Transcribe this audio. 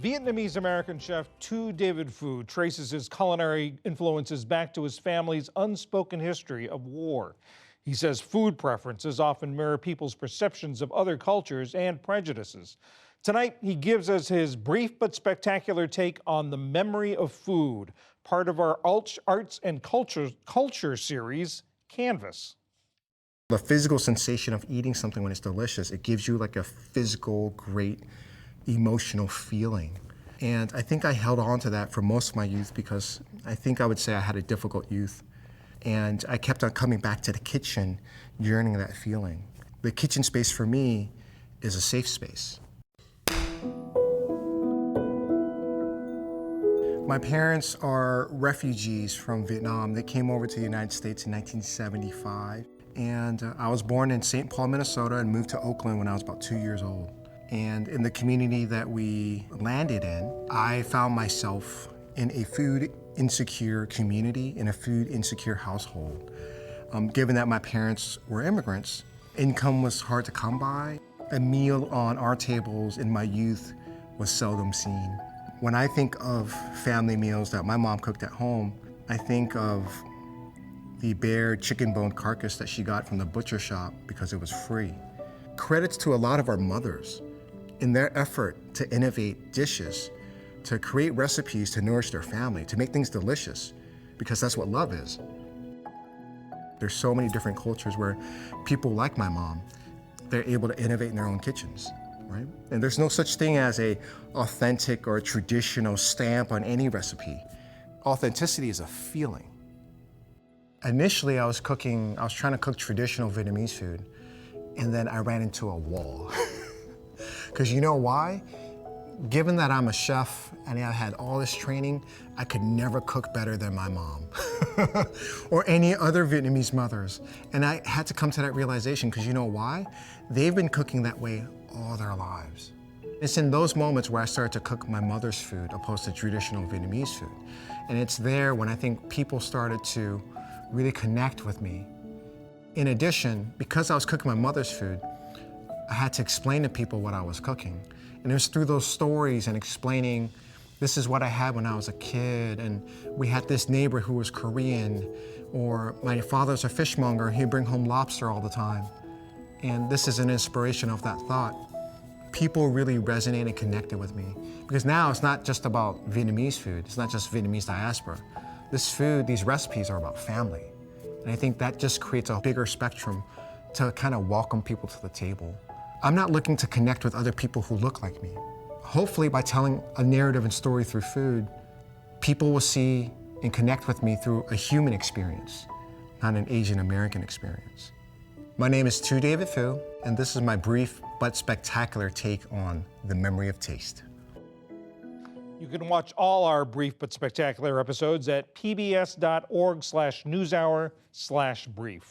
Vietnamese-American chef Tu David Phu traces his culinary influences back to his family's unspoken history of war. He says food preferences often mirror people's perceptions of other cultures and prejudices. Tonight, he gives us his brief but spectacular take on the memory of food, part of our Arts and Culture series, Canvas. The physical sensation of eating something when it's delicious, it gives you like a physical, great emotional feeling. And I think I held on to that for most of my youth because I think I would say I had a difficult youth. And I kept on coming back to the kitchen, yearning that feeling. The kitchen space for me is a safe space. My parents are refugees from Vietnam. They came over to the United States in 1975. And I was born in St. Paul, Minnesota, and moved to Oakland when I was about 2 years old. And in the community that we landed in, I found myself in a food insecure community, in a food insecure household. Given that my parents were immigrants, income was hard to come by. A meal on our tables in my youth was seldom seen. When I think of family meals that my mom cooked at home, I think of the bare chicken bone carcass that she got from the butcher shop because it was free. Credits to a lot of our mothers in their effort to innovate dishes, to create recipes to nourish their family, to make things delicious, because that's what love is. There's so many different cultures where people like my mom, they're able to innovate in their own kitchens, right? And there's no such thing as a authentic or traditional stamp on any recipe. Authenticity is a feeling. Initially, I was trying to cook traditional Vietnamese food, and then I ran into a wall. Because you know why? Given that I'm a chef and I had all this training, I could never cook better than my mom or any other Vietnamese mothers. And I had to come to that realization because you know why? They've been cooking that way all their lives. It's in those moments where I started to cook my mother's food opposed to traditional Vietnamese food. And it's there when I think people started to really connect with me. In addition, because I was cooking my mother's food, I had to explain to people what I was cooking. And it was through those stories and explaining, this is what I had when I was a kid, and we had this neighbor who was Korean, or my father's a fishmonger, he'd bring home lobster all the time. And this is an inspiration of that thought. People really resonated and connected with me. Because now it's not just about Vietnamese food, it's not just Vietnamese diaspora. This food, these recipes are about family. And I think that just creates a bigger spectrum to kind of welcome people to the table. I'm not looking to connect with other people who look like me. Hopefully by telling a narrative and story through food, people will see and connect with me through a human experience, not an Asian American experience. My name is Tu David Phu, and this is my brief but spectacular take on the memory of taste. You can watch all our brief but spectacular episodes at pbs.org/newshour/brief.